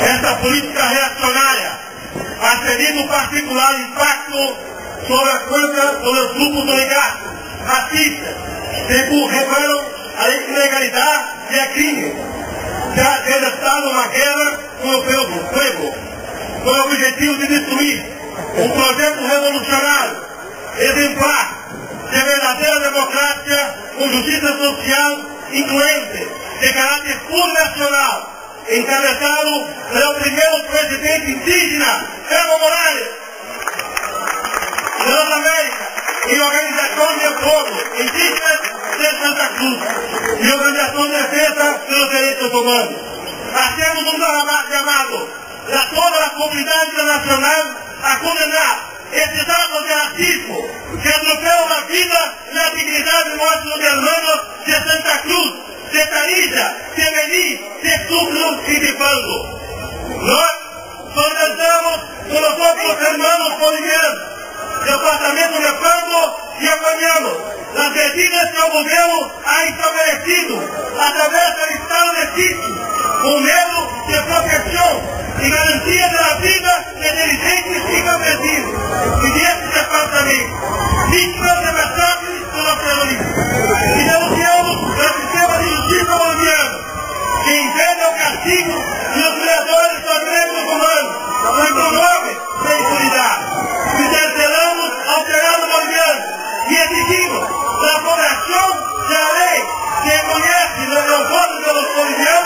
Essa política reacionária ha tenido un particular impacto sobre os grupos oligárquicos, racistas, que revelam a ilegalidade e a crime. Já ter estado uma guerra com o povo, com o objetivo de destruir um projeto revolucionário, exemplar, de verdadeira democracia, com justiça social incluente, de caráter fundacional, encabeçado pelo primeiro presidente indígena, Evo Morales, de Norte América, e Organização de Povos Indígenas de Santa Cruz, e Organização de Defesa pelos Direitos Humanos. Hacemos um chamado a toda a comunidade internacional a condenar esses atos de racismo que atropelam a vida e a dignidade de nossos hermanos de Santa Cruz, de Tarija, de Beni, de Sucro e de Pando. Nós solidariamos com os outros hermanos bolivianos, departamento de Pando, e apoiamos as medidas que o governo ha estabelecido através do estado de sítio, com medo de proteção e garantia da vida de dirigentes e campesinos e desse departamento, vítimas de massacres pelos terroristas. E denunciamos o sistema de justiça boliviano, que impede o castigo dos criadores dos direitos humanos, e promove a impunidade. E cercelamos ao Senado boliviano e exigimos da aprovação da lei que reconhece o voto pelos bolivianos